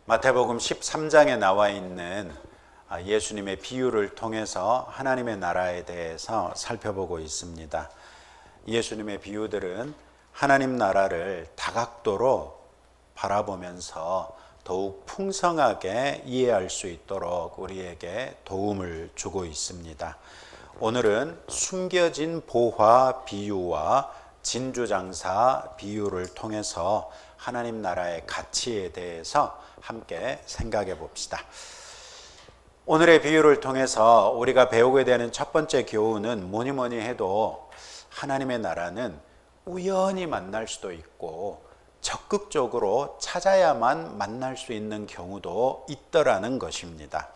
마태복음 13장에 나와 있는 예수님의 비유를 통해서 하나님의 나라에 대해서 살펴보고 있습니다. 예수님의 비유들은 하나님 나라를 다각도로 바라보면서 더욱 풍성하게 이해할 수 있도록 우리에게 도움을 주고 있습니다. 오늘은 숨겨진 보화 비유와 진주장사 비유를 통해서 하나님 나라의 가치에 대해서 함께 생각해 봅시다. 오늘의 비유를 통해서 우리가 배우게 되는 첫 번째 교훈은 뭐니 해도 하나님의 나라는 우연히 만날 수도 있고 적극적으로 찾아야만 만날 수 있는 경우도 있더라는 것입니다.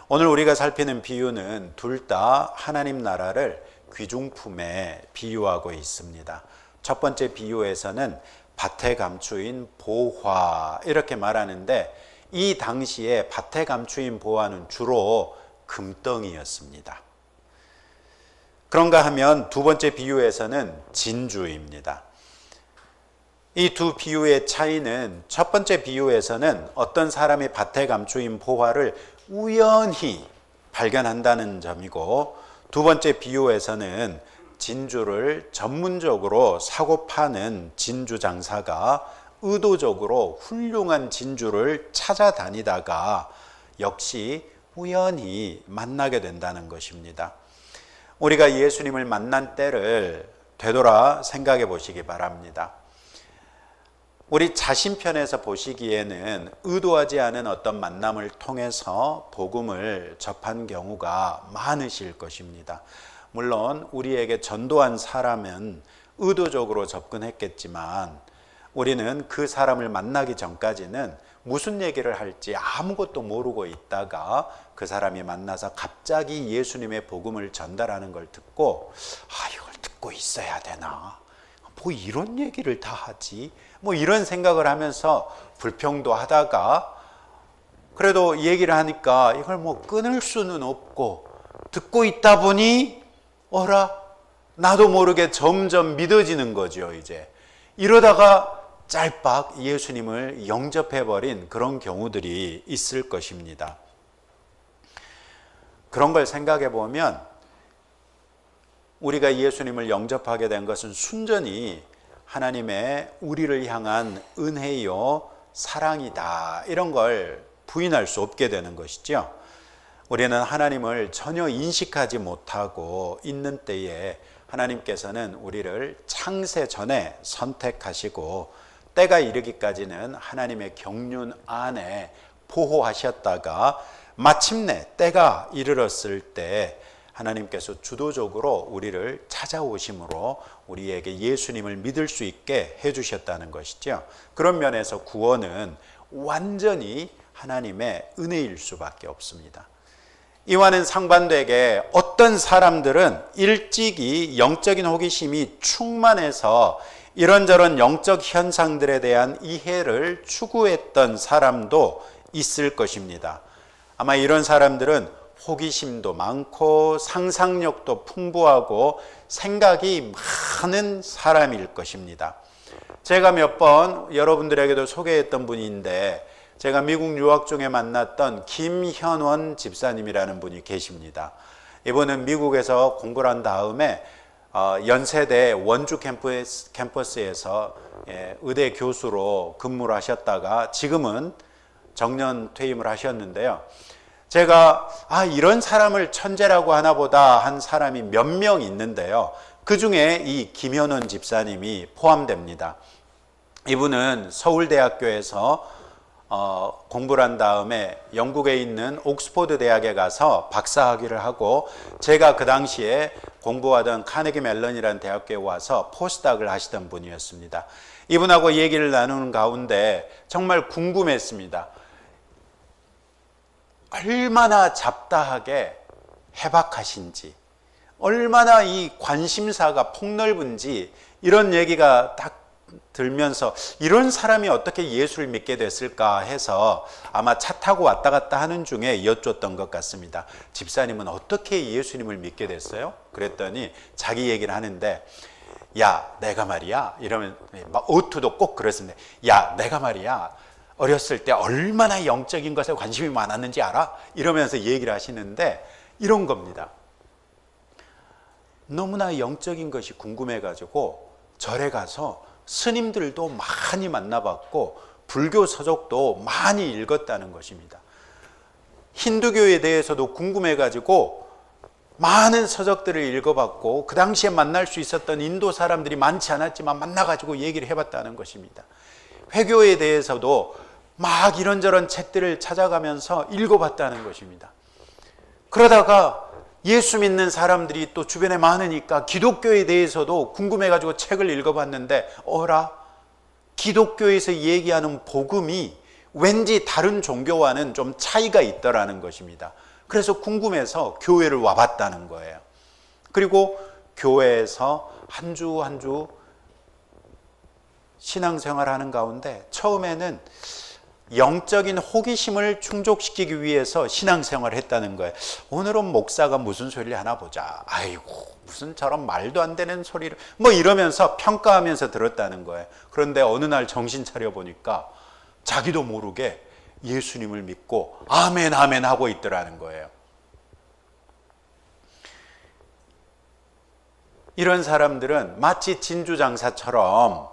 오늘 우리가 살피는 비유는 둘 다 하나님 나라를 귀중품에 비유하고 있습니다. 첫 번째 비유에서는 밭에 감추인 보화 이렇게 말하는데, 이 당시에 밭에 감추인 보화는 주로 금덩이였습니다. 그런가 하면 두 번째 비유에서는 진주입니다. 이 두 비유의 차이는, 첫 번째 비유에서는 어떤 사람이 밭에 감추인 보화를 우연히 발견한다는 점이고, 두 번째 비유에서는 진주를 전문적으로 사고 파는 진주 장사가 의도적으로 훌륭한 진주를 찾아다니다가 역시 우연히 만나게 된다는 것입니다. 우리가 예수님을 만난 때를 되돌아 생각해 보시기 바랍니다. 우리 자신 편에서 보시기에는 의도하지 않은 어떤 만남을 통해서 복음을 접한 경우가 많으실 것입니다. 물론 우리에게 전도한 사람은 의도적으로 접근했겠지만, 우리는 그 사람을 만나기 전까지는 무슨 얘기를 할지 아무것도 모르고 있다가 그 사람이 만나서 갑자기 예수님의 복음을 전달하는 걸 듣고, 이걸 듣고 있어야 되나? 뭐 이런 얘기를 다 하지? 뭐 이런 생각을 하면서 불평도 하다가, 그래도 얘기를 하니까 이걸 뭐 끊을 수는 없고 듣고 있다 보니 어라? 나도 모르게 점점 믿어지는 거죠, 이제. 이러다가 짤박 예수님을 영접해버린 그런 경우들이 있을 것입니다. 그런 걸 생각해 보면 우리가 예수님을 영접하게 된 것은 순전히 하나님의 우리를 향한 은혜요, 사랑이다, 이런 걸 부인할 수 없게 되는 것이죠. 우리는 하나님을 전혀 인식하지 못하고 있는 때에 하나님께서는 우리를 창세 전에 선택하시고 때가 이르기까지는 하나님의 경륜 안에 보호하셨다가 마침내 때가 이르렀을 때 하나님께서 주도적으로 우리를 찾아오심으로 우리에게 예수님을 믿을 수 있게 해주셨다는 것이죠. 그런 면에서 구원은 완전히 하나님의 은혜일 수밖에 없습니다. 이와는 상반되게 어떤 사람들은 일찍이 영적인 호기심이 충만해서 이런저런 영적 현상들에 대한 이해를 추구했던 사람도 있을 것입니다. 아마 이런 사람들은 호기심도 많고 상상력도 풍부하고 생각이 많은 사람일 것입니다. 제가 몇 번 여러분들에게도 소개했던 분인데, 제가 미국 유학 중에 만났던 김현원 집사님이라는 분이 계십니다. 이분은 미국에서 공부를 한 다음에 연세대 원주 캠퍼스에서 의대 교수로 근무를 하셨다가 지금은 정년 퇴임을 하셨는데요. 제가 이런 사람을 천재라고 하나 보다 한 사람이 몇 명 있는데요. 그 중에 이 김현원 집사님이 포함됩니다. 이분은 서울대학교에서 공부를 한 다음에 영국에 있는 옥스퍼드 대학에 가서 박사학위를 하고, 제가 그 당시에 공부하던 카네기 멜런이라는 대학교에 와서 포스닥을 하시던 분이었습니다. 이분하고 얘기를 나누는 가운데 정말 궁금했습니다. 얼마나 잡다하게 해박하신지, 얼마나 이 관심사가 폭넓은지, 이런 얘기가 딱 들면서 이런 사람이 어떻게 예수를 믿게 됐을까 해서 아마 차 타고 왔다 갔다 하는 중에 여쭙던 것 같습니다. 집사님은 어떻게 예수님을 믿게 됐어요? 그랬더니 자기 얘기를 하는데, 야 내가 말이야, 이러면 막 어투도 꼭 그랬습니다. 야 내가 말이야 어렸을 때 얼마나 영적인 것에 관심이 많았는지 알아? 이러면서 얘기를 하시는데 이런 겁니다. 너무나 영적인 것이 궁금해가지고 절에 가서 스님들도 많이 만나봤고 불교 서적도 많이 읽었다는 것입니다. 힌두교에 대해서도 궁금해가지고 많은 서적들을 읽어봤고 그 당시에 만날 수 있었던 인도 사람들이 많지 않았지만 만나가지고 얘기를 해봤다는 것입니다. 회교에 대해서도 막 이런저런 책들을 찾아가면서 읽어봤다는 것입니다. 그러다가 예수 믿는 사람들이 또 주변에 많으니까 기독교에 대해서도 궁금해가지고 책을 읽어봤는데 어라? 기독교에서 얘기하는 복음이 왠지 다른 종교와는 좀 차이가 있더라는 것입니다. 그래서 궁금해서 교회를 와봤다는 거예요. 그리고 교회에서 한 주 한 주 신앙생활하는 가운데 처음에는 영적인 호기심을 충족시키기 위해서 신앙생활을 했다는 거예요. 오늘은 목사가 무슨 소리를 하나 보자. 아이고 무슨 저런 말도 안 되는 소리를 뭐 이러면서 평가하면서 들었다는 거예요. 그런데 어느 날 정신 차려 보니까 자기도 모르게 예수님을 믿고 아멘 아멘 하고 있더라는 거예요. 이런 사람들은 마치 진주장사처럼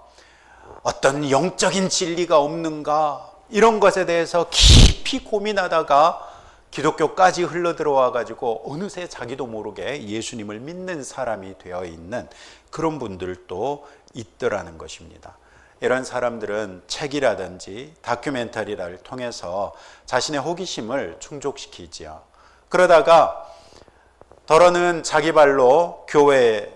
어떤 영적인 진리가 없는가 이런 것에 대해서 깊이 고민하다가 기독교까지 흘러들어와 가지고 어느새 자기도 모르게 예수님을 믿는 사람이 되어 있는 그런 분들도 있더라는 것입니다. 이런 사람들은 책이라든지 다큐멘터리를 통해서 자신의 호기심을 충족시키지요. 그러다가 더러는 자기 발로 교회에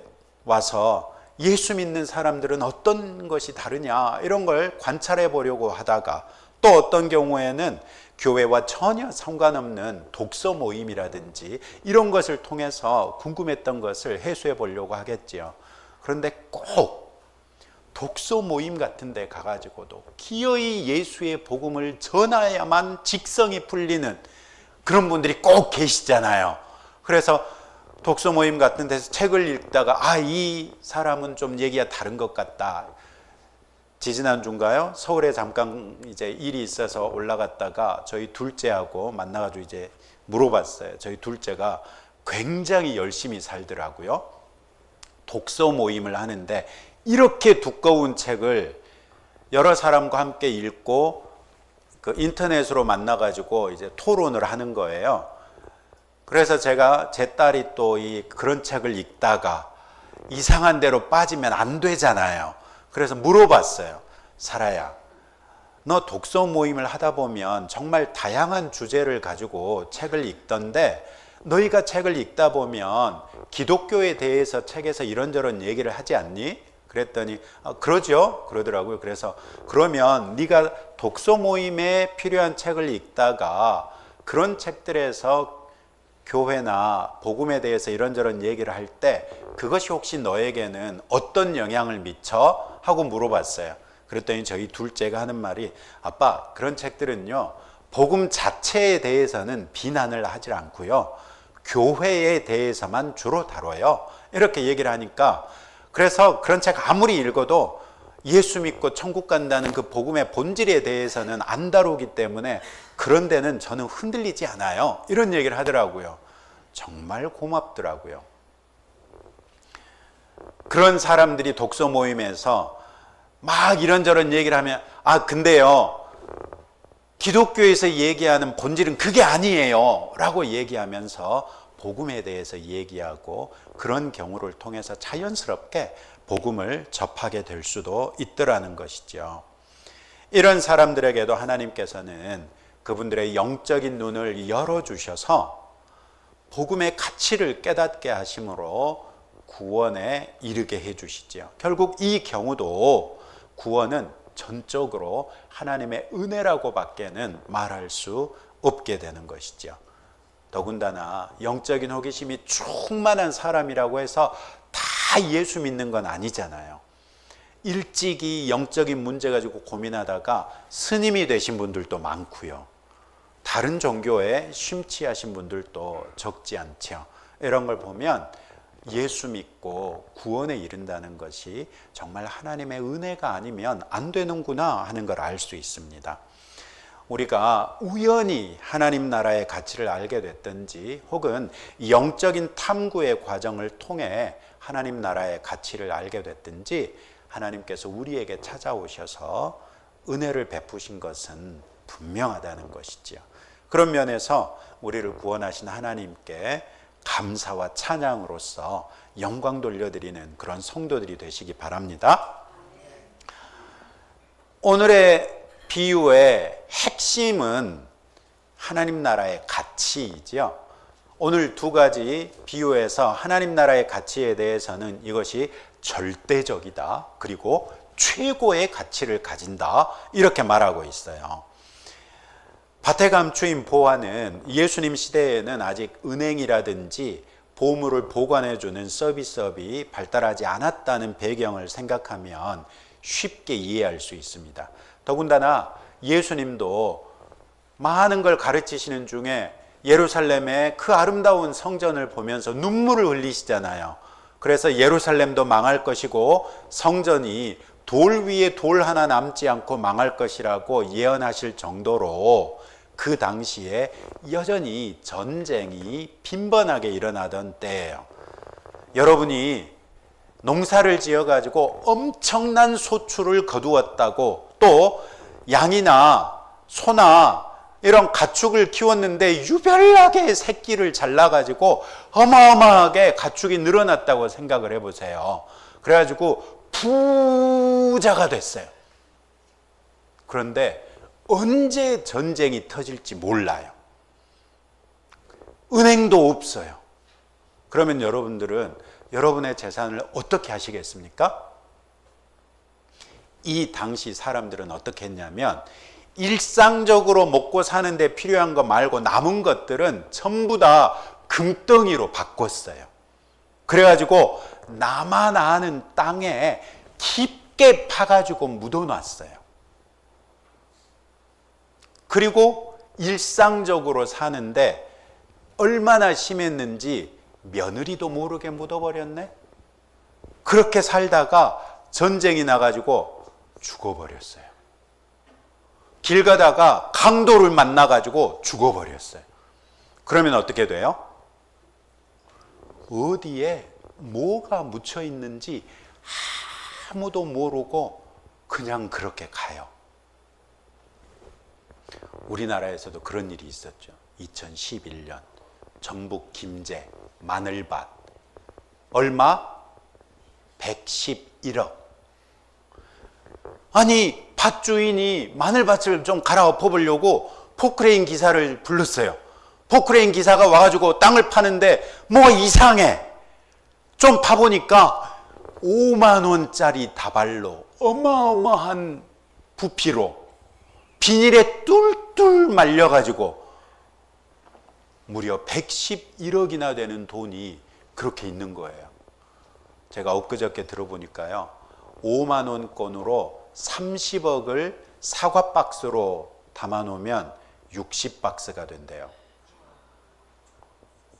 와서 예수 믿는 사람들은 어떤 것이 다르냐 이런 걸 관찰해 보려고 하다가 또 어떤 경우에는 교회와 전혀 상관없는 독서 모임이라든지 이런 것을 통해서 궁금했던 것을 해소해 보려고 하겠지요. 그런데 꼭 독서 모임 같은 데 가가지고도 기어이 예수의 복음을 전해야만 직성이 풀리는 그런 분들이 꼭 계시잖아요. 그래서 독서 모임 같은 데서 책을 읽다가 이 사람은 좀 얘기가 다른 것 같다. 지지난주인가요? 서울에 잠깐 이제 일이 있어서 올라갔다가 저희 둘째하고 만나가지고 이제 물어봤어요. 저희 둘째가 굉장히 열심히 살더라고요. 독서 모임을 하는데 이렇게 두꺼운 책을 여러 사람과 함께 읽고 그 인터넷으로 만나가지고 이제 토론을 하는 거예요. 그래서 제가 제 딸이 또 그런 책을 읽다가 이상한 데로 빠지면 안 되잖아요. 그래서 물어봤어요. 사라야, 너 독서 모임을 하다 보면 정말 다양한 주제를 가지고 책을 읽던데 너희가 책을 읽다 보면 기독교에 대해서 책에서 이런저런 얘기를 하지 않니? 그랬더니 그러죠? 그러더라고요. 그래서 그러면 네가 독서 모임에 필요한 책을 읽다가 그런 책들에서 교회나 복음에 대해서 이런저런 얘기를 할 때 그것이 혹시 너에게는 어떤 영향을 미쳐? 하고 물어봤어요. 그랬더니 저희 둘째가 하는 말이 아빠 그런 책들은요 복음 자체에 대해서는 비난을 하지 않고요 교회에 대해서만 주로 다뤄요. 이렇게 얘기를 하니까 그래서 그런 책 아무리 읽어도 예수 믿고 천국 간다는 그 복음의 본질에 대해서는 안 다루기 때문에 그런 데는 저는 흔들리지 않아요. 이런 얘기를 하더라고요. 정말 고맙더라고요. 그런 사람들이 독서 모임에서 막 이런저런 얘기를 하면 근데요 기독교에서 얘기하는 본질은 그게 아니에요 라고 얘기하면서 복음에 대해서 얘기하고 그런 경우를 통해서 자연스럽게 복음을 접하게 될 수도 있더라는 것이죠. 이런 사람들에게도 하나님께서는 그분들의 영적인 눈을 열어주셔서 복음의 가치를 깨닫게 하심으로 구원에 이르게 해주시죠. 결국 이 경우도 구원은 전적으로 하나님의 은혜라고 밖에는 말할 수 없게 되는 것이죠. 더군다나 영적인 호기심이 충만한 사람이라고 해서 다 예수 믿는 건 아니잖아요. 일찍이 영적인 문제 가지고 고민하다가 스님이 되신 분들도 많고요. 다른 종교에 심취하신 분들도 적지 않죠. 이런 걸 보면 예수 믿고 구원에 이른다는 것이 정말 하나님의 은혜가 아니면 안 되는구나 하는 걸 알 수 있습니다. 우리가 우연히 하나님 나라의 가치를 알게 됐든지 혹은 영적인 탐구의 과정을 통해 하나님 나라의 가치를 알게 됐든지 하나님께서 우리에게 찾아오셔서 은혜를 베푸신 것은 분명하다는 것이지요. 그런 면에서 우리를 구원하신 하나님께 감사와 찬양으로서 영광 돌려드리는 그런 성도들이 되시기 바랍니다. 오늘의 비유의 핵심은 하나님 나라의 가치이지요. 오늘 두 가지 비유에서 하나님 나라의 가치에 대해서는 이것이 절대적이다, 그리고 최고의 가치를 가진다, 이렇게 말하고 있어요. 밭에 감추인 보화는 예수님 시대에는 아직 은행이라든지 보물을 보관해주는 서비스업이 발달하지 않았다는 배경을 생각하면 쉽게 이해할 수 있습니다. 더군다나 예수님도 많은 걸 가르치시는 중에 예루살렘의 그 아름다운 성전을 보면서 눈물을 흘리시잖아요. 그래서 예루살렘도 망할 것이고 성전이 돌 위에 돌 하나 남지 않고 망할 것이라고 예언하실 정도로 그 당시에 여전히 전쟁이 빈번하게 일어나던 때예요. 여러분이 농사를 지어가지고 엄청난 소출을 거두었다고, 또 양이나 소나 이런 가축을 키웠는데 유별나게 새끼를 잘 낳아가지고 어마어마하게 가축이 늘어났다고 생각을 해보세요. 그래가지고 부자가 됐어요. 그런데 언제 전쟁이 터질지 몰라요. 은행도 없어요. 그러면 여러분들은 여러분의 재산을 어떻게 하시겠습니까? 이 당시 사람들은 어떻게 했냐면 일상적으로 먹고 사는데 필요한 거 말고 남은 것들은 전부 다 금덩이로 바꿨어요. 그래가지고 나만 아는 땅에 깊게 파가지고 묻어놨어요. 그리고 일상적으로 사는데 얼마나 심했는지 며느리도 모르게 묻어버렸네. 그렇게 살다가 전쟁이 나가지고 죽어버렸어요. 길 가다가 강도를 만나가지고 죽어버렸어요. 그러면 어떻게 돼요? 어디에 뭐가 묻혀 있는지 아무도 모르고 그냥 그렇게 가요. 우리나라에서도 그런 일이 있었죠. 2011년 전북 김제 마늘밭 얼마? 111억. 아니 밭주인이 마늘밭을 좀 갈아엎어 보려고 포크레인 기사를 불렀어요. 포크레인 기사가 와가지고 땅을 파는데 뭐 이상해. 좀 파보니까 5만 원짜리 다발로 어마어마한 부피로 비닐에 뚫뚫 말려가지고 무려 111억이나 되는 돈이 그렇게 있는 거예요. 제가 엊그저께 들어보니까요, 5만 원권으로 30억을 사과 박스로 담아놓으면 60박스가 된대요.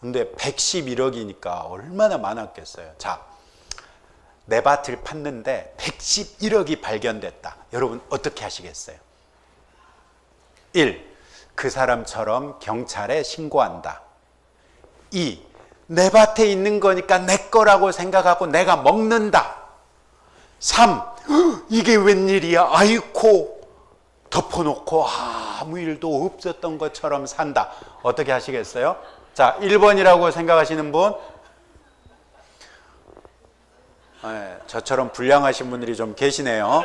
근데 111억이니까 얼마나 많았겠어요. 자, 내 밭을 팠는데 111억이 발견됐다. 여러분 어떻게 하시겠어요? 1. 그 사람처럼 경찰에 신고한다. 2. 내 밭에 있는 거니까 내 거라고 생각하고 내가 먹는다. 3. 이게 웬일이야? 아이코. 덮어놓고 아무 일도 없었던 것처럼 산다. 어떻게 하시겠어요? 자, 1번이라고 생각하시는 분? 네, 저처럼 불량하신 분들이 좀 계시네요.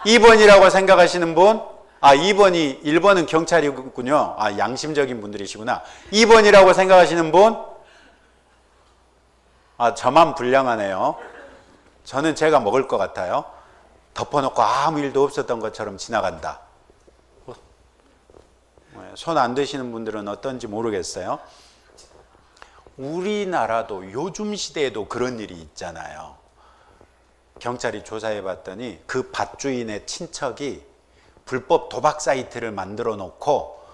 2번이라고 생각하시는 분? 1번은 경찰이군요. 양심적인 분들이시구나. 2번이라고 생각하시는 분? 저만 불량하네요. 저는 제가 먹을 것 같아요. 덮어놓고 아무 일도 없었던 것처럼 지나간다. 손 안 드시는 분들은 어떤지 모르겠어요. 우리나라도 요즘 시대에도 그런 일이 있잖아요. 경찰이 조사해 봤더니 그 밭주인의 친척이 불법 도박 사이트를 만들어 놓고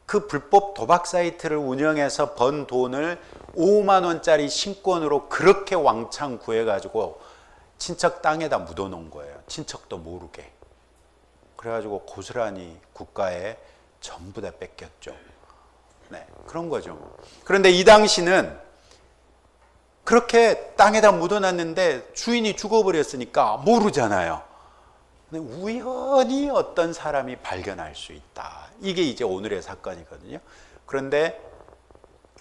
그 불법 도박 사이트를 운영해서 번 돈을 5만 원짜리 신권으로 그렇게 왕창 구해가지고 친척 땅에다 묻어 놓은 거예요. 친척도 모르게. 그래가지고 고스란히 국가에 전부 다 뺏겼죠. 네, 그런 거죠. 그런데 이 당시는 그렇게 땅에다 묻어놨는데 주인이 죽어버렸으니까 모르잖아요. 근데 우연히 어떤 사람이 발견할 수 있다. 이게 이제 오늘의 사건이거든요. 그런데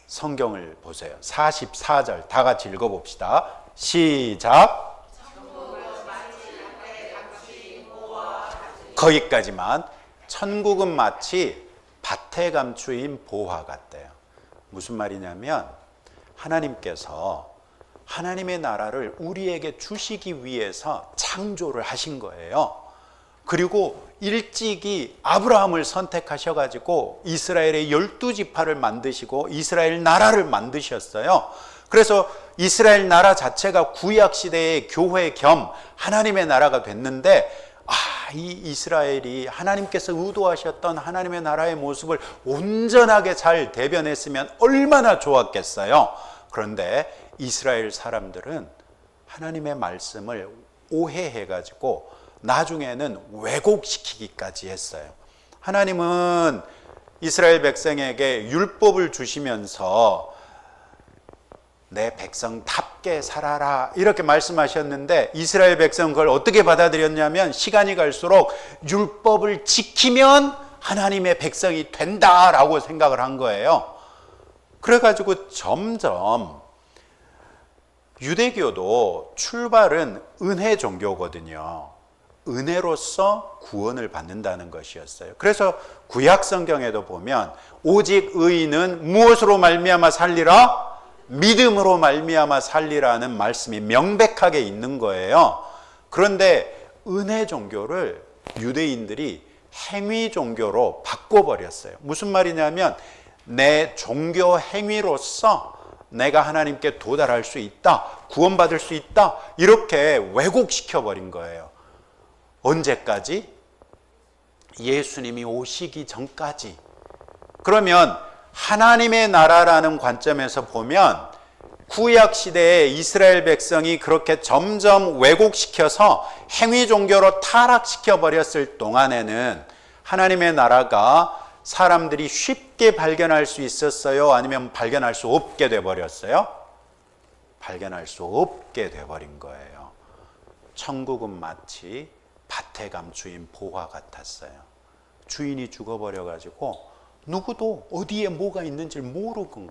성경을 보세요. 44절 다 같이 읽어봅시다. 시작. 거기까지만. 천국은 마치 밭에 감추인 보화 같대요. 무슨 말이냐면 하나님께서 하나님의 나라를 우리에게 주시기 위해서 창조를 하신 거예요. 그리고 일찍이 아브라함을 선택하셔가지고 이스라엘의 12지파를 만드시고 이스라엘 나라를 만드셨어요. 그래서 이스라엘 나라 자체가 구약시대의 교회 겸 하나님의 나라가 됐는데, 이 이스라엘이 하나님께서 의도하셨던 하나님의 나라의 모습을 온전하게 잘 대변했으면 얼마나 좋았겠어요. 그런데 이스라엘 사람들은 하나님의 말씀을 오해해가지고 나중에는 왜곡시키기까지 했어요. 하나님은 이스라엘 백성에게 율법을 주시면서 내 백성답게 살아라 이렇게 말씀하셨는데 이스라엘 백성은 그걸 어떻게 받아들였냐면 시간이 갈수록 율법을 지키면 하나님의 백성이 된다라고 생각을 한 거예요. 그래가지고 점점 유대교도 출발은 은혜 종교거든요. 은혜로서 구원을 받는다는 것이었어요. 그래서 구약 성경에도 보면 오직 의인은 무엇으로 말미암아 살리라? 믿음으로 말미암아 살리라는 말씀이 명백하게 있는 거예요. 그런데 은혜 종교를 유대인들이 행위 종교로 바꿔버렸어요. 무슨 말이냐면 내 종교 행위로서 내가 하나님께 도달할 수 있다, 구원받을 수 있다, 이렇게 왜곡시켜버린 거예요. 언제까지? 예수님이 오시기 전까지. 그러면 하나님의 나라라는 관점에서 보면 구약 시대에 이스라엘 백성이 그렇게 점점 왜곡시켜서 행위 종교로 타락시켜 버렸을 동안에는 하나님의 나라가 사람들이 쉽게 발견할 수 있었어요? 아니면 발견할 수 없게 돼 버렸어요? 발견할 수 없게 돼 버린 거예요. 천국은 마치 밭에 감추인 보화 같았어요. 주인이 죽어버려 가지고 누구도 어디에 뭐가 있는지 모르고,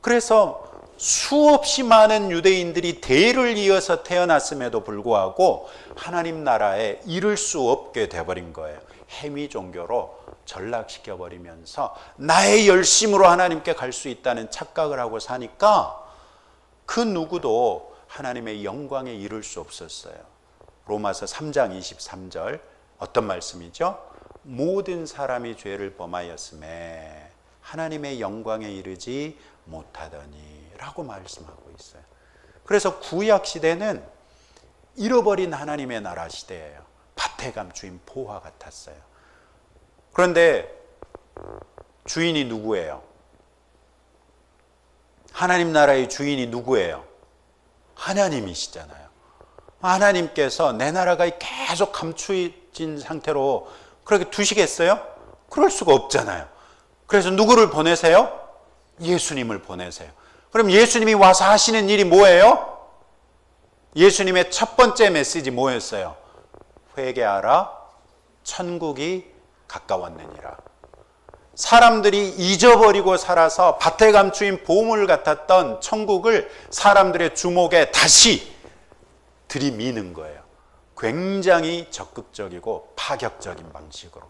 그래서 수없이 많은 유대인들이 대를 이어서 태어났음에도 불구하고 하나님 나라에 이를 수 없게 돼버린 거예요. 행위 종교로 전락시켜버리면서 나의 열심으로 하나님께 갈 수 있다는 착각을 하고 사니까 그 누구도 하나님의 영광에 이를 수 없었어요. 로마서 3장 23절 어떤 말씀이죠? 모든 사람이 죄를 범하였음에 하나님의 영광에 이르지 못하더니 라고 말씀하고 있어요. 그래서 구약 시대는 잃어버린 하나님의 나라 시대예요. 밭에 감추인 보화 같았어요. 그런데 주인이 누구예요? 하나님 나라의 주인이 누구예요? 하나님이시잖아요. 하나님께서 내 나라가 계속 감추어진 상태로 그렇게 두시겠어요? 그럴 수가 없잖아요. 그래서 누구를 보내세요? 예수님을 보내세요. 그럼 예수님이 와서 하시는 일이 뭐예요? 예수님의 첫 번째 메시지 뭐였어요? 회개하라, 천국이 가까웠느니라. 사람들이 잊어버리고 살아서 밭에 감추인 보물 같았던 천국을 사람들의 주목에 다시 들이미는 거예요. 굉장히 적극적이고 파격적인 방식으로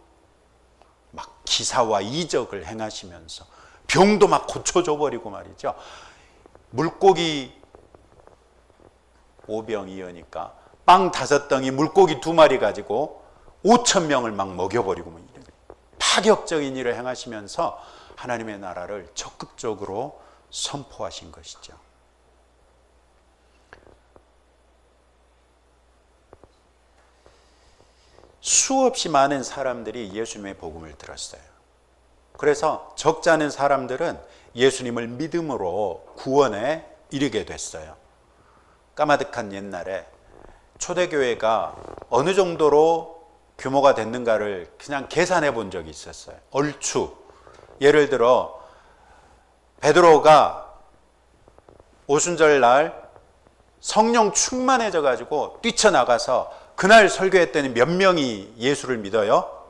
막 기사와 이적을 행하시면서 병도 막 고쳐줘 버리고 말이죠. 물고기 5병이어니까 빵 5덩이 물고기 2마리 가지고 5,000명을 막 먹여버리고 이런 파격적인 일을 행하시면서 하나님의 나라를 적극적으로 선포하신 것이죠. 수없이 많은 사람들이 예수님의 복음을 들었어요. 그래서 적지 않은 사람들은 예수님을 믿음으로 구원에 이르게 됐어요. 까마득한 옛날에 초대교회가 어느 정도로 규모가 됐는가를 그냥 계산해 본 적이 있었어요. 얼추. 예를 들어 베드로가 오순절 날 성령 충만해져 가지고 뛰쳐나가서 그날 설교했더니 몇 명이 예수를 믿어요?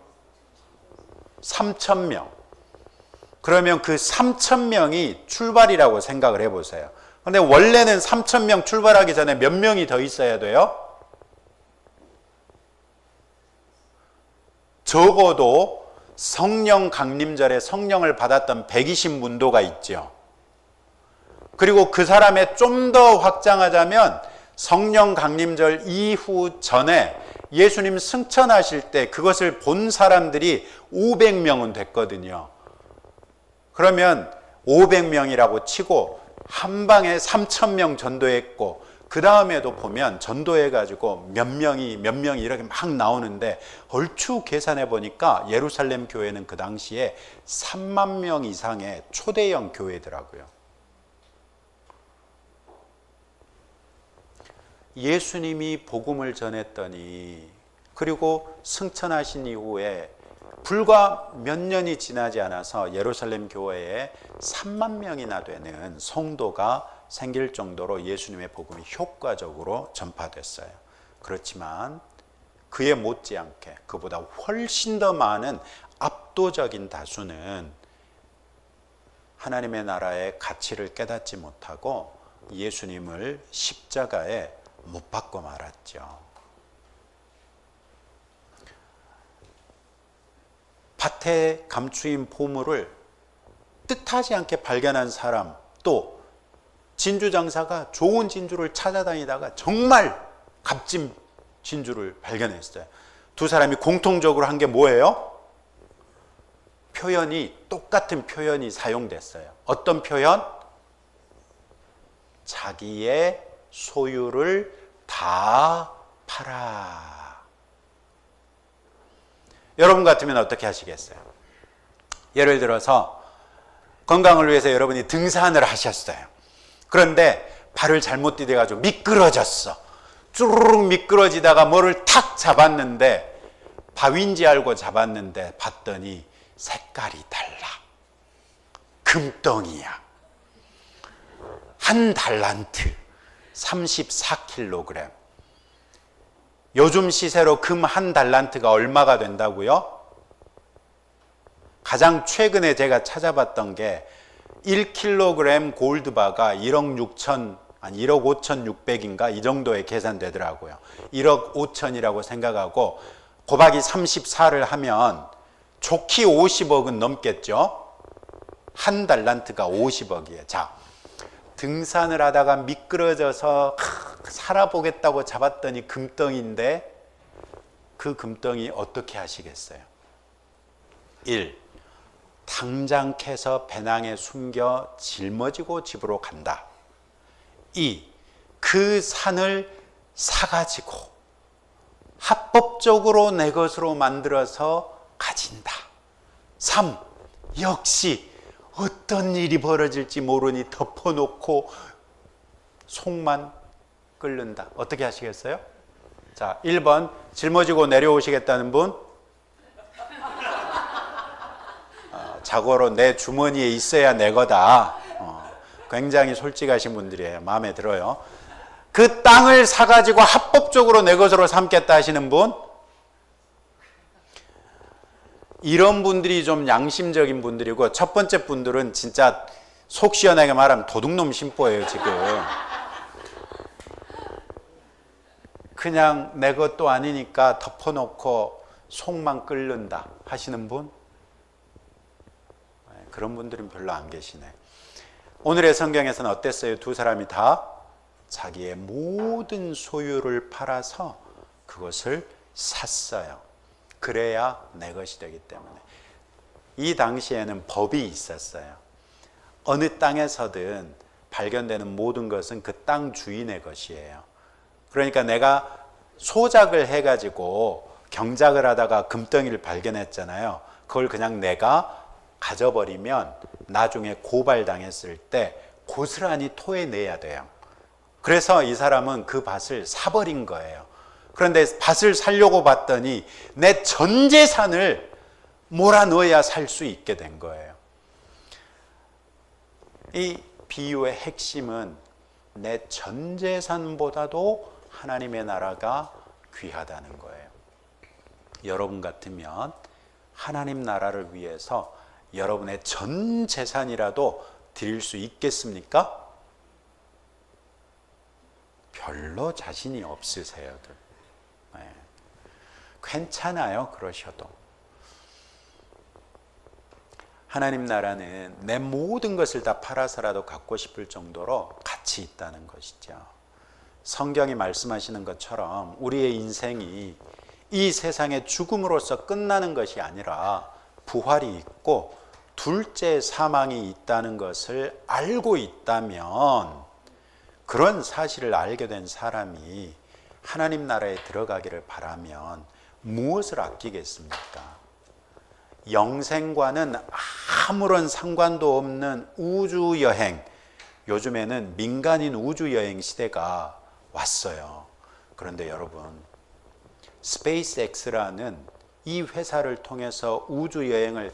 3,000명. 그러면 그 3,000명이 출발이라고 생각을 해보세요. 근데 원래는 3,000명 출발하기 전에 몇 명이 더 있어야 돼요? 적어도 성령 강림절에 성령을 받았던 120문도가 있죠. 그리고 그 사람의 좀 더 확장하자면 성령 강림절 이후 전에 예수님 승천하실 때 그것을 본 사람들이 500명은 됐거든요. 그러면 500명이라고 치고 한 방에 3,000명 전도했고 그 다음에도 보면 전도해가지고 몇 명이 이렇게 막 나오는데 얼추 계산해 보니까 예루살렘 교회는 그 당시에 3만 명 이상의 초대형 교회더라고요. 예수님이 복음을 전했더니 그리고 승천하신 이후에 불과 몇 년이 지나지 않아서 예루살렘 교회에 3만 명이나 되는 성도가 생길 정도로 예수님의 복음이 효과적으로 전파됐어요. 그렇지만 그에 못지않게 그보다 훨씬 더 많은 압도적인 다수는 하나님의 나라의 가치를 깨닫지 못하고 예수님을 십자가에 못 박고 말았죠. 밭에 감추인 보물을 뜻하지 않게 발견한 사람, 또 진주 장사가 좋은 진주를 찾아다니다가 정말 값진 진주를 발견했어요. 두 사람이 공통적으로 한 게 뭐예요? 똑같은 표현이 사용됐어요. 어떤 표현? 자기의 소유를 다 팔아. 여러분 같으면 어떻게 하시겠어요? 예를 들어서 건강을 위해서 여러분이 등산을 하셨어요. 그런데 발을 잘못 디뎌가지고 미끄러졌어. 쭈르륵 미끄러지다가 뭐를 탁 잡았는데 바위인지 알고 잡았는데 봤더니 색깔이 달라. 금덩이야. 한 달란트 34kg. 요즘 시세로 금 한 달란트가 얼마가 된다고요? 가장 최근에 제가 찾아봤던 게 1kg 골드바가 1억 5,600인가 이 정도에 계산되더라고요. 1억 5천이라고 생각하고 곱하기 34를 하면 좋게 50억은 넘겠죠? 한 달란트가 50억이에요. 자, 등산을 하다가 미끄러져서 살아보겠다고 잡았더니 금덩이인데 그 금덩이 어떻게 하시겠어요? 1. 당장 캐서 배낭에 숨겨 짊어지고 집으로 간다. 2. 그 산을 사가지고 합법적으로 내 것으로 만들어서 가진다. 3. 역시 어떤 일이 벌어질지 모르니 덮어놓고 속만 끓는다. 어떻게 하시겠어요? 자, 1번 짊어지고 내려오시겠다는 분? 자고로 내 주머니에 있어야 내 거다. 굉장히 솔직하신 분들이에요. 마음에 들어요. 그 땅을 사가지고 합법적으로 내 것으로 삼겠다 하시는 분? 이런 분들이 좀 양심적인 분들이고, 첫 번째 분들은 진짜 속 시원하게 말하면 도둑놈 심보예요, 지금. 그냥 내 것도 아니니까 덮어놓고 속만 끓는다 하시는 분? 그런 분들은 별로 안 계시네. 오늘의 성경에서는 어땠어요? 두 사람이 다 자기의 모든 소유를 팔아서 그것을 샀어요. 그래야 내 것이 되기 때문에. 이 당시에는 법이 있었어요. 어느 땅에서든 발견되는 모든 것은 그 땅 주인의 것이에요. 그러니까 내가 소작을 해가지고 경작을 하다가 금덩이를 발견했잖아요. 그걸 그냥 내가 가져버리면 나중에 고발당했을 때 고스란히 토해내야 돼요. 그래서 이 사람은 그 밭을 사버린 거예요. 그런데 밭을 사려고 봤더니 내 전 재산을 몰아넣어야 살 수 있게 된 거예요. 이 비유의 핵심은 내 전 재산보다도 하나님의 나라가 귀하다는 거예요. 여러분 같으면 하나님 나라를 위해서 여러분의 전 재산이라도 드릴 수 있겠습니까? 별로 자신이 없으세요들. 네. 괜찮아요, 그러셔도. 하나님 나라는 내 모든 것을 다 팔아서라도 갖고 싶을 정도로 가치 있다는 것이죠. 성경이 말씀하시는 것처럼 우리의 인생이 이 세상의 죽음으로서 끝나는 것이 아니라 부활이 있고 둘째 사망이 있다는 것을 알고 있다면, 그런 사실을 알게 된 사람이 하나님 나라에 들어가기를 바라면 무엇을 아끼겠습니까? 영생과는 아무런 상관도 없는 우주여행, 요즘에는 민간인 우주여행 시대가 왔어요. 그런데 여러분, 스페이스X라는 이 회사를 통해서 우주여행을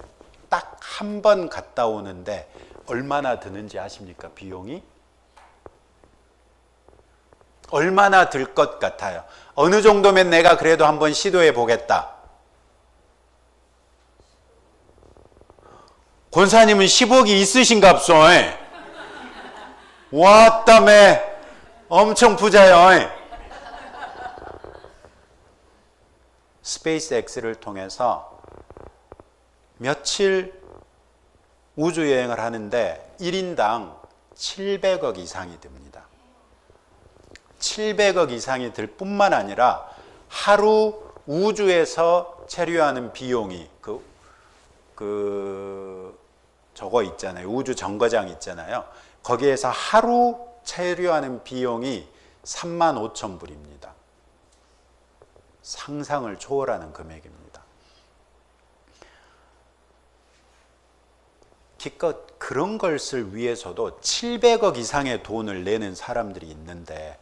딱 한 번 갔다 오는데 얼마나 드는지 아십니까? 비용이? 얼마나 들 것 같아요? 어느 정도면 내가 그래도 한번 시도해 보겠다. 권사님은 10억이 있으신갑소. 왔다매 엄청 부자요. 스페이스X를 통해서 며칠 우주여행을 하는데 1인당 700억 이상이 듭니다. 700억 이상이 들 뿐만 아니라 하루 우주에서 체류하는 비용이 저거 있잖아요. 우주 정거장 있잖아요. 거기에서 하루 체류하는 비용이 35,000불입니다. 상상을 초월하는 금액입니다. 기껏 그런 것을 위해서도 700억 이상의 돈을 내는 사람들이 있는데,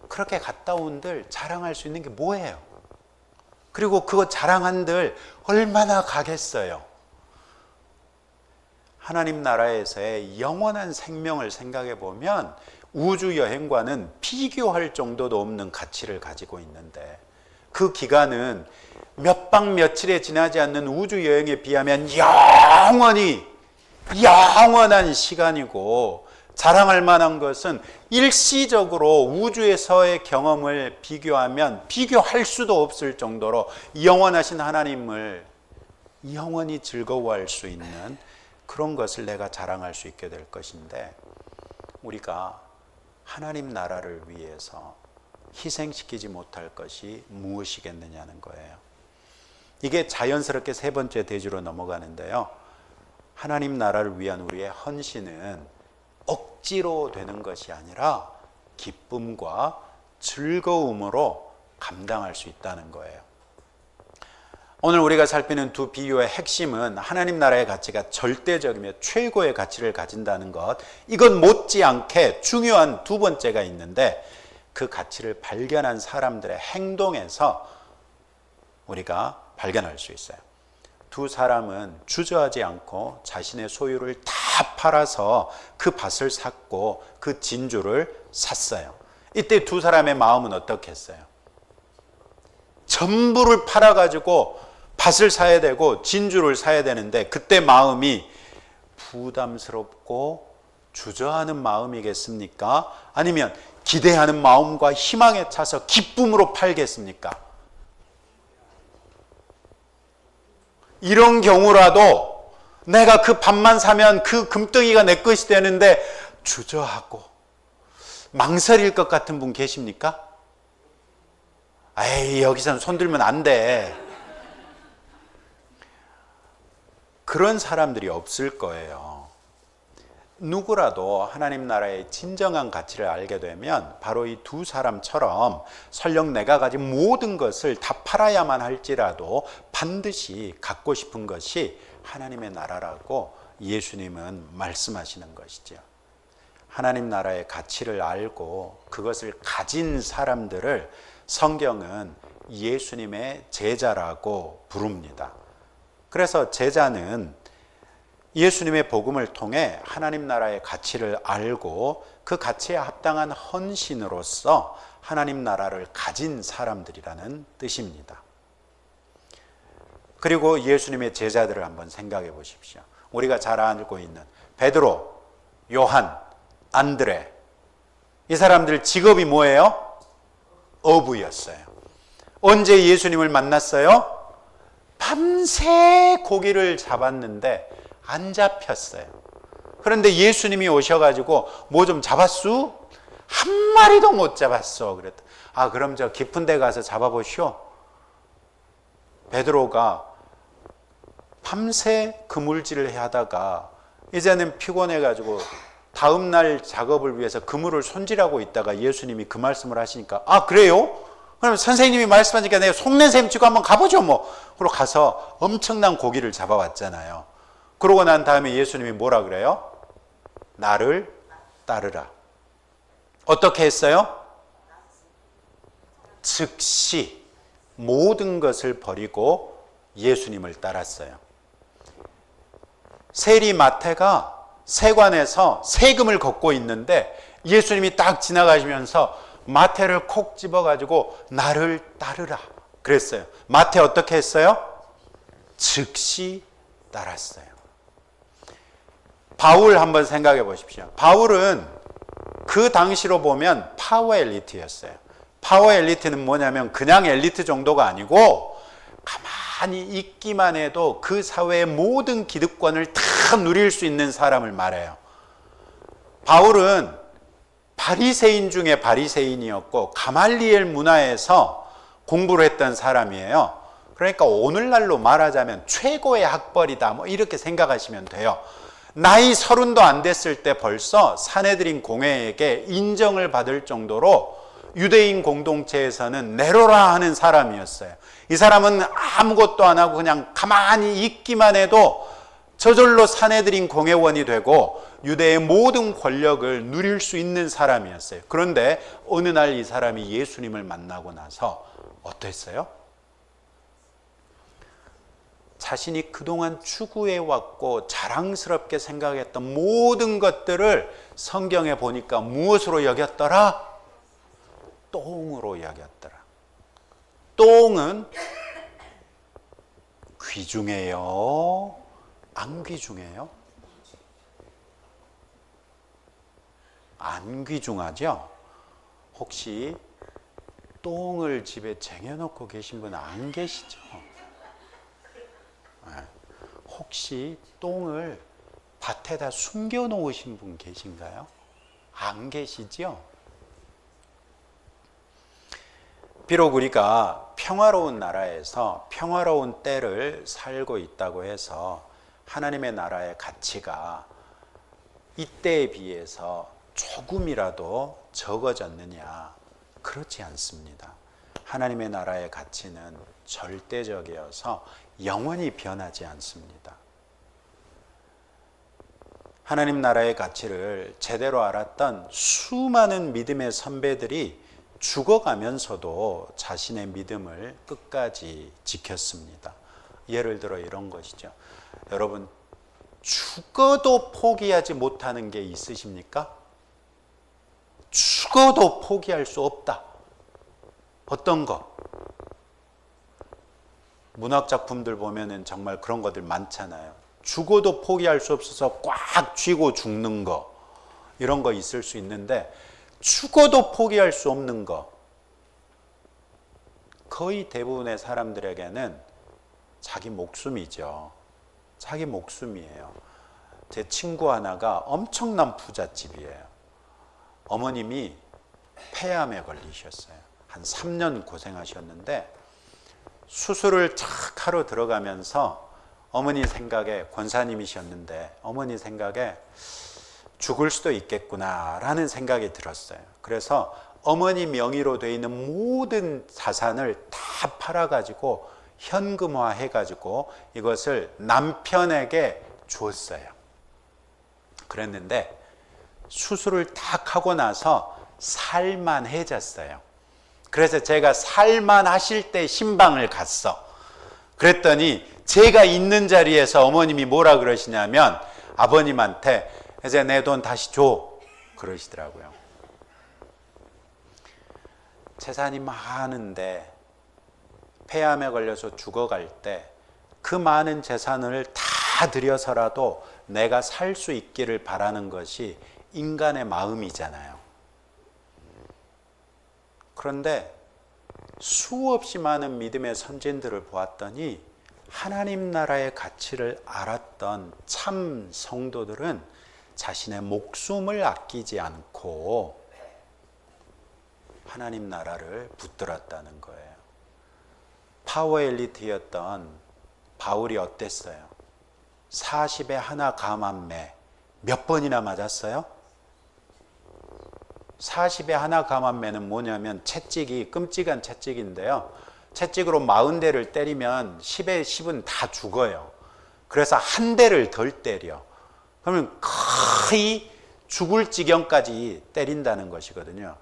그렇게 갔다 온들 자랑할 수 있는 게 뭐예요? 그리고 그거 자랑한들 얼마나 가겠어요? 하나님 나라에서의 영원한 생명을 생각해 보면 우주 여행과는 비교할 정도도 없는 가치를 가지고 있는데, 그 기간은 몇 박 며칠에 지나지 않는 우주 여행에 비하면 영원한 시간이고, 자랑할 만한 것은 일시적으로 우주에서의 경험을 비교하면 비교할 수도 없을 정도로 영원하신 하나님을 영원히 즐거워할 수 있는 그런 것을 내가 자랑할 수 있게 될 것인데, 우리가 하나님 나라를 위해서 희생시키지 못할 것이 무엇이겠느냐는 거예요. 이게 자연스럽게 세 번째 대주로 넘어가는데요. 하나님 나라를 위한 우리의 헌신은 억지로 되는 것이 아니라 기쁨과 즐거움으로 감당할 수 있다는 거예요. 오늘 우리가 살피는 두 비유의 핵심은 하나님 나라의 가치가 절대적이며 최고의 가치를 가진다는 것, 이건 못지않게 중요한 두 번째가 있는데, 그 가치를 발견한 사람들의 행동에서 우리가 발견할 수 있어요. 두 사람은 주저하지 않고 자신의 소유를 다 팔아서 그 밭을 샀고 그 진주를 샀어요. 이때 두 사람의 마음은 어떻겠어요? 전부를 팔아가지고 밭을 사야 되고 진주를 사야 되는데, 그때 마음이 부담스럽고 주저하는 마음이겠습니까? 아니면 기대하는 마음과 희망에 차서 기쁨으로 팔겠습니까? 이런 경우라도 내가 그 밭만 사면 그 금덩이가 내 것이 되는데 주저하고 망설일 것 같은 분 계십니까? 에이, 여기서는 손들면 안 돼. 그런 사람들이 없을 거예요. 누구라도 하나님 나라의 진정한 가치를 알게 되면 바로 이 두 사람처럼 설령 내가 가진 모든 것을 다 팔아야만 할지라도 반드시 갖고 싶은 것이 하나님의 나라라고 예수님은 말씀하시는 것이죠. 하나님 나라의 가치를 알고 그것을 가진 사람들을 성경은 예수님의 제자라고 부릅니다. 그래서 제자는 예수님의 복음을 통해 하나님 나라의 가치를 알고 그 가치에 합당한 헌신으로서 하나님 나라를 가진 사람들이라는 뜻입니다. 그리고 예수님의 제자들을 한번 생각해 보십시오. 우리가 잘 알고 있는 베드로, 요한, 안드레, 이 사람들 직업이 뭐예요? 어부였어요. 언제 예수님을 만났어요? 밤새 고기를 잡았는데 안 잡혔어요. 그런데 예수님이 오셔가지고 뭐 좀 잡았수? 한 마리도 못 잡았어. 그랬다. 아, 그럼 저 깊은 데 가서 잡아보시오. 베드로가 밤새 그물질을 하다가 이제는 피곤해가지고 다음날 작업을 위해서 그물을 손질하고 있다가 예수님이 그 말씀을 하시니까, 아, 그래요? 그럼 선생님이 말씀하니까 내가 속내샘 치고 한번 가보죠 뭐. 그러고 가서 엄청난 고기를 잡아왔잖아요. 그러고 난 다음에 예수님이 뭐라 그래요? 나를 따르라. 어떻게 했어요? 즉시 모든 것을 버리고 예수님을 따랐어요. 세리 마태가 세관에서 세금을 걷고 있는데 예수님이 딱 지나가시면서 마태를 콕 집어가지고 나를 따르라 그랬어요. 마태 어떻게 했어요? 즉시 따랐어요. 바울 한번 생각해 보십시오. 바울은 그 당시로 보면 파워 엘리트였어요. 파워 엘리트는 뭐냐면 그냥 엘리트 정도가 아니고 가만히 있기만 해도 그 사회의 모든 기득권을 다 누릴 수 있는 사람을 말해요. 바울은 바리새인 중에 바리새인이었고 가말리엘 문화에서 공부를 했던 사람이에요. 그러니까 오늘날로 말하자면 최고의 학벌이다 뭐 이렇게 생각하시면 돼요. 나이 30도 안 됐을 때 벌써 산헤드린 공회에게 인정을 받을 정도로 유대인 공동체에서는 네로라 하는 사람이었어요. 이 사람은 아무것도 안 하고 그냥 가만히 있기만 해도 저절로 산헤드린 공회원이 되고 유대의 모든 권력을 누릴 수 있는 사람이었어요. 그런데 어느 날 이 사람이 예수님을 만나고 나서 어땠어요? 자신이 그동안 추구해왔고 자랑스럽게 생각했던 모든 것들을 성경에 보니까 무엇으로 여겼더라? 똥으로 여겼더라. 똥은 귀중해요? 안 귀중해요? 안 귀중하죠? 혹시 똥을 집에 쟁여놓고 계신 분 안 계시죠? 혹시 똥을 밭에다 숨겨놓으신 분 계신가요? 안 계시죠? 비록 우리가 평화로운 나라에서 평화로운 때를 살고 있다고 해서 하나님의 나라의 가치가 이때에 비해서 조금이라도 적어졌느냐? 그렇지 않습니다. 하나님의 나라의 가치는 절대적이어서 영원히 변하지 않습니다. 하나님 나라의 가치를 제대로 알았던 수많은 믿음의 선배들이 죽어가면서도 자신의 믿음을 끝까지 지켰습니다. 예를 들어 이런 것이죠. 여러분, 죽어도 포기하지 못하는 게 있으십니까? 죽어도 포기할 수 없다. 어떤 거? 문학작품들 보면은 정말 그런 것들 많잖아요. 죽어도 포기할 수 없어서 꽉 쥐고 죽는 거. 이런 거 있을 수 있는데 죽어도 포기할 수 없는 거. 거의 대부분의 사람들에게는 자기 목숨이죠. 자기 목숨이에요. 제 친구 하나가 엄청난 부잣집이에요. 어머님이 폐암에 걸리셨어요. 한 3년 고생하셨는데 수술을 착 하러 들어가면서 어머니 생각에, 권사님이셨는데 어머니 생각에 죽을 수도 있겠구나 라는 생각이 들었어요. 그래서 어머니 명의로 되어 있는 모든 자산을 다 팔아가지고 현금화 해가지고 이것을 남편에게 줬어요. 그랬는데 수술을 딱 하고 나서 살만해졌어요. 그래서 제가 살만하실 때 신방을 갔어. 그랬더니 제가 있는 자리에서 어머님이 뭐라 그러시냐면 아버님한테 이제 내 돈 다시 줘 그러시더라고요. 재산이 많은데 폐암에 걸려서 죽어갈 때 그 많은 재산을 다 들여서라도 내가 살 수 있기를 바라는 것이 인간의 마음이잖아요. 그런데 수없이 많은 믿음의 선진들을 보았더니 하나님 나라의 가치를 알았던 참 성도들은 자신의 목숨을 아끼지 않고 하나님 나라를 붙들었다는 거예요. 파워 엘리트였던 바울이 어땠어요? 40에 하나 감암매 몇 번이나 맞았어요? 40에 하나 감암매는 뭐냐면 채찍이 끔찍한 채찍인데요. 채찍으로 40대를 때리면 10에 10은 다 죽어요. 그래서 한 대를 덜 때려. 그러면 거의 죽을 지경까지 때린다는 것이거든요.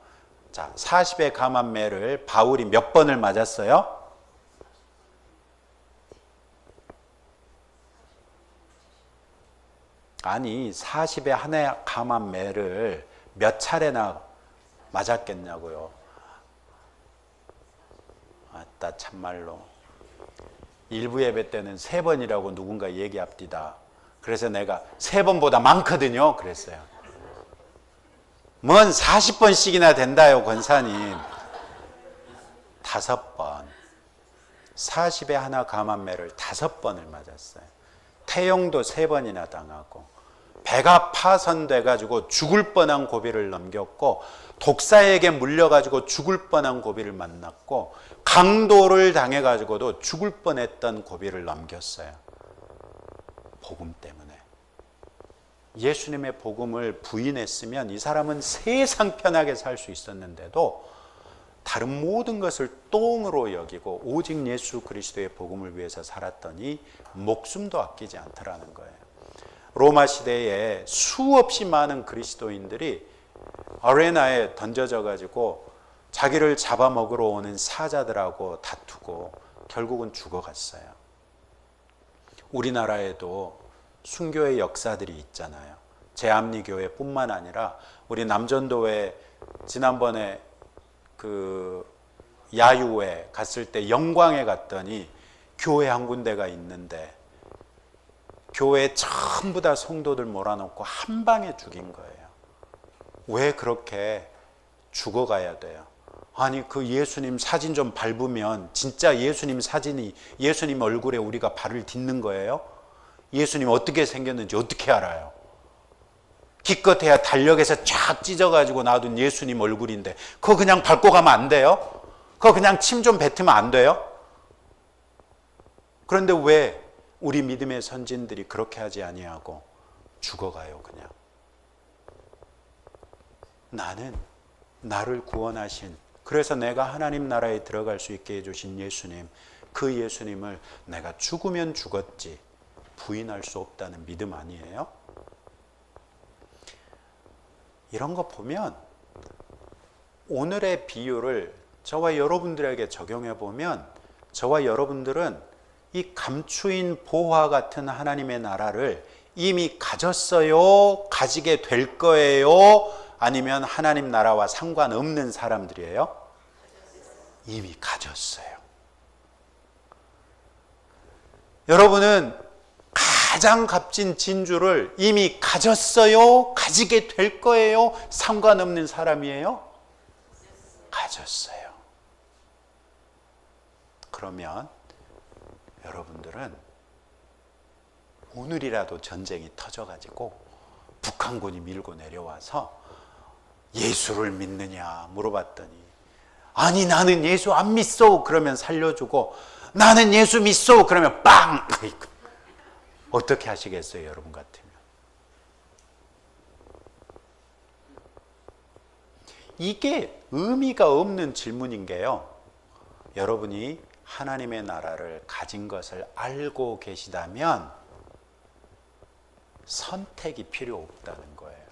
자, 40의 감암매를 바울이 몇 번을 맞았어요? 아니, 40의 하나 감암매를 몇 차례나 맞았겠냐고요. 아따 참말로. 일부 예배 때는 3번이라고 누군가 얘기합디다. 그래서 내가 3번보다 많거든요. 그랬어요. 뭔 40번씩이나 된다요, 권사님. 5번. 40에 하나 감암매를 5번을 맞았어요. 태용도 3번이나 당하고 배가 파손돼 가지고 죽을 뻔한 고비를 넘겼고 독사에게 물려 가지고 죽을 뻔한 고비를 만났고 강도를 당해 가지고도 죽을 뻔했던 고비를 넘겼어요. 복음 때문에. 예수님의 복음을 부인했으면 이 사람은 세상 편하게 살 수 있었는데도 다른 모든 것을 똥으로 여기고 오직 예수 그리스도의 복음을 위해서 살았더니 목숨도 아끼지 않더라는 거예요. 로마 시대에 수없이 많은 그리스도인들이 아레나에 던져져 가지고 자기를 잡아먹으러 오는 사자들하고 다투고 결국은 죽어갔어요. 우리나라에도 순교의 역사들이 있잖아요. 제암리교회뿐만 아니라 우리 남전도회 지난번에 그 야유회 갔을 때 영광에 갔더니 교회 한 군데가 있는데 교회에 전부 다 성도들 몰아넣고 한 방에 죽인 거예요. 왜 그렇게 죽어가야 돼요? 아니 그 예수님 사진 좀 밟으면 진짜 예수님 사진이 예수님 얼굴에 우리가 발을 딛는 거예요? 예수님 어떻게 생겼는지 어떻게 알아요? 기껏해야 달력에서 쫙 찢어가지고 놔둔 예수님 얼굴인데 그거 그냥 밟고 가면 안 돼요? 그거 그냥 침 좀 뱉으면 안 돼요? 그런데 왜 우리 믿음의 선진들이 그렇게 하지 아니하고 죽어가요 그냥? 나는 나를 구원하신, 그래서 내가 하나님 나라에 들어갈 수 있게 해주신 예수님, 그 예수님을 내가 죽으면 죽었지 부인할 수 없다는 믿음 아니에요? 이런 거 보면 오늘의 비유를 저와 여러분들에게 적용해 보면 저와 여러분들은 이 감추인 보화 같은 하나님의 나라를 이미 가졌어요? 가지게 될 거예요? 아니면 하나님 나라와 상관없는 사람들이에요? 이미 가졌어요. 여러분은 가장 값진 진주를 이미 가졌어요? 가지게 될 거예요? 상관없는 사람이에요? 가졌어요. 그러면 여러분들은 오늘이라도 전쟁이 터져가지고 북한군이 밀고 내려와서 예수를 믿느냐 물어봤더니 아니 나는 예수 안 믿소 그러면 살려주고 나는 예수 믿소 그러면 빵! 어떻게 하시겠어요 여러분 같으면? 이게 의미가 없는 질문인 게요, 여러분이 하나님의 나라를 가진 것을 알고 계시다면 선택이 필요 없다는 거예요.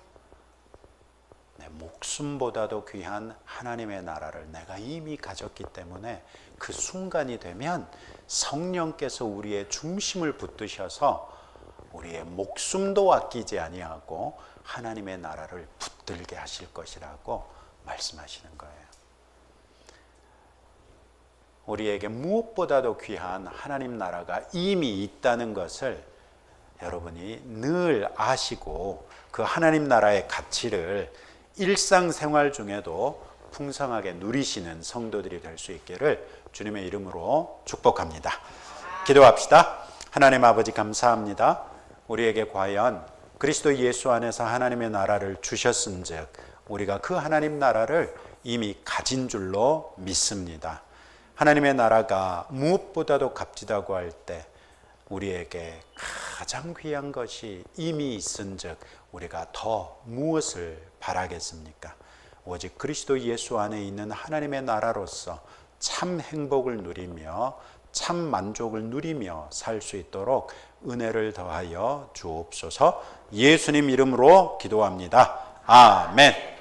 내 목숨보다도 귀한 하나님의 나라를 내가 이미 가졌기 때문에 그 순간이 되면 성령께서 우리의 중심을 붙드셔서 우리의 목숨도 아끼지 아니하고 하나님의 나라를 붙들게 하실 것이라고 말씀하시는 거예요. 우리에게 무엇보다도 귀한 하나님 나라가 이미 있다는 것을 여러분이 늘 아시고 그 하나님 나라의 가치를 일상생활 중에도 풍성하게 누리시는 성도들이 될 수 있기를 주님의 이름으로 축복합니다. 기도합시다. 하나님 아버지 감사합니다. 우리에게 과연 그리스도 예수 안에서 하나님의 나라를 주셨은즉 우리가 그 하나님 나라를 이미 가진 줄로 믿습니다. 하나님의 나라가 무엇보다도 값지다고 할 때 우리에게 가장 귀한 것이 이미 있은즉 우리가 더 무엇을 바라겠습니까? 오직 그리스도 예수 안에 있는 하나님의 나라로서 참 행복을 누리며 참 만족을 누리며 살 수 있도록 은혜를 더하여 주옵소서. 예수님 이름으로 기도합니다. 아멘.